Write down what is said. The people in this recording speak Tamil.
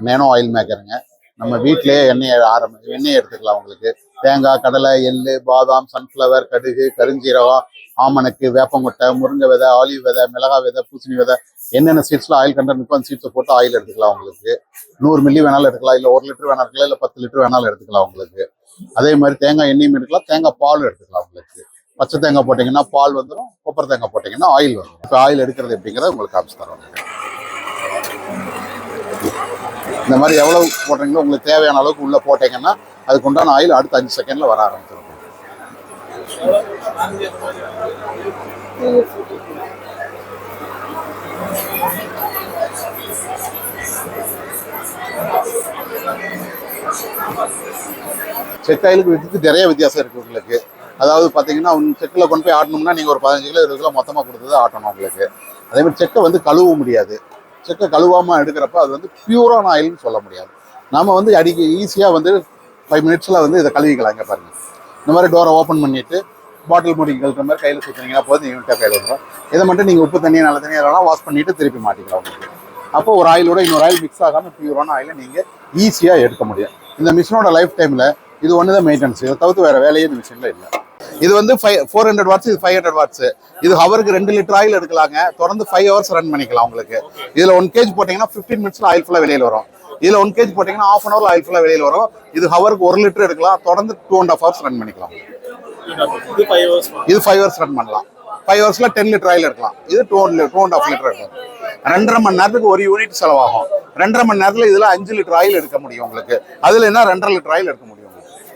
Nano oil மேக்கருங்க. நம்ம வீட்டிலேயே எண்ணெய் எடுத்துக்கலாம். உங்களுக்கு தேங்காய், கடலை, எள்ளு, பாதாம், சன்ஃப்ளவர், கடுகு, கருஞ்சீரகம், ஆமணக்கு, வேப்பங்கொட்டை, முருங்கை விதை, ஆலிவ் விதை, மிளகா விதை, பூசணி விதை, என்னென்ன சீட்ஸ்ல ஆயில் கண்டென்ட் இருக்கோ அந்த சீட்ஸை போட்டு ஆயில் எடுத்துக்கலாம். உங்களுக்கு 100 மில்லி வேணாலும் எடுக்கலாம், இல்லை 1 லிட்டர் வேணாலும் எடுக்கலாம், இல்லை 10 லிட்டர் வேணாலும் எடுத்துக்கலாம். உங்களுக்கு அதே மாதிரி தேங்காய் எண்ணெயும் எடுக்கலாம், தேங்காய் பால் எடுத்துக்கலாம். உங்களுக்கு பச்சை தேங்காய் போட்டிங்கன்னா பால் வந்துடும், கொப்பரை தேங்காய் போட்டிங்கன்னா ஆயில் வரும். இப்போ ஆயில் எடுக்கிறது எப்படிங்கிறத உங்களுக்கு காமிச்சு தரோம். இந்த மாதிரி எவ்வளவு போடுறீங்களோ உங்களுக்கு தேவையான அளவுக்கு உள்ள போட்டீங்கன்னா அதுக்கு உண்டான ஆயில் அடுத்த 5 செகண்ட்ல வர ஆரம்பிச்சிடும். செக் ஆயிலுக்கு இதுக்கு நிறைய வித்தியாசம் இருக்கு உங்களுக்கு. அதாவது பார்த்தீங்கன்னா செக்கில் கொண்டு போய் ஆட்டணும்னா நீங்கள் ஒரு 15 கிலோ 20 கிலோ மொத்தமாக கொடுத்தது ஆட்டணும் உங்களுக்கு. அதே மாதிரி செக்கை வந்து கழுவ முடியாது. செக்கை கழுவாமல் எடுக்கிறப்ப அது வந்து பியூரான ஆயில்னு சொல்ல முடியாது. நாம் வந்து ஈஸியாக வந்து 5 மினிட்ஸில் வந்து இதை கழுவிக்கலாம். இங்கே பாருங்கள், இந்த மாதிரி டோரை ஓப்பன் பண்ணிவிட்டு பாட்டில் மூடி கழுவுற மாதிரி கையில் சுற்றினீங்கன்னா போதும், யூனிட்டாக கையில் வந்துடும். இதை மட்டும் நீங்கள் உப்பு தண்ணியை நல்ல தண்ணியை எல்லாம் வாஷ் பண்ணிவிட்டு திருப்பி மாட்டிக்கலாம் உங்களுக்கு. அப்போ ஒரு ஆயிலோட இன்னொரு ஆயில் மிக்ஸ் ஆகாமல் பியூரான ஆயிலை நீங்கள் ஈஸியாக எடுக்க முடியும். இந்த மிஷினோட லைஃப் டைமில் இது ஒன்று தான் மெயின்டெனன்ஸ். இதை தவிர்த்து வேறு வேலையே இந்த மிஷினில் இல்லை. இது வந்து 400 வாட்ஸ், இது 500 வாட்ஸ். இது ஹவருக்கு 2 லிட்டர் ஆயில் எடுக்கலாங்க. தொடர்ந்து 5 ஹவர்ஸ் ரன் பண்ணிக்கலாம் உங்களுக்கு. இதில் 1 kg போட்டிங்கன்னா 15 மினிட்ஸில் ஆயில் ஃபுல்லாக வெளியில் வரும். இதில் 1 kg போட்டிங்கன்னா 1/2 hour ஆயில் ஃபுல்லாக வெளியில் வரும். இது ஹவருக்கு 1 லிட்டர் எடுக்கலாம், தொடர்ந்து 2.5 hours ரன் பண்ணிக்கலாம். இது 5 ஹவர்ஸ் ரன் பண்ணலாம். 5 ஹவர்ஸில் 10 லிட்டர் ஆயில் எடுக்கலாம். இது 2.5 லிட்டர் எடுக்கலாம். 2.5 மணி நேரத்துக்கு 1 யூனிட் செலவாகும். 2.5 மணி நேரத்தில் இதில் 5 லிட்டர் ஆயில் எடுக்க முடியும் உங்களுக்கு. அதில் என்ன 2.5 லிட்டர் ஆயில் எடுக்க முடியும்.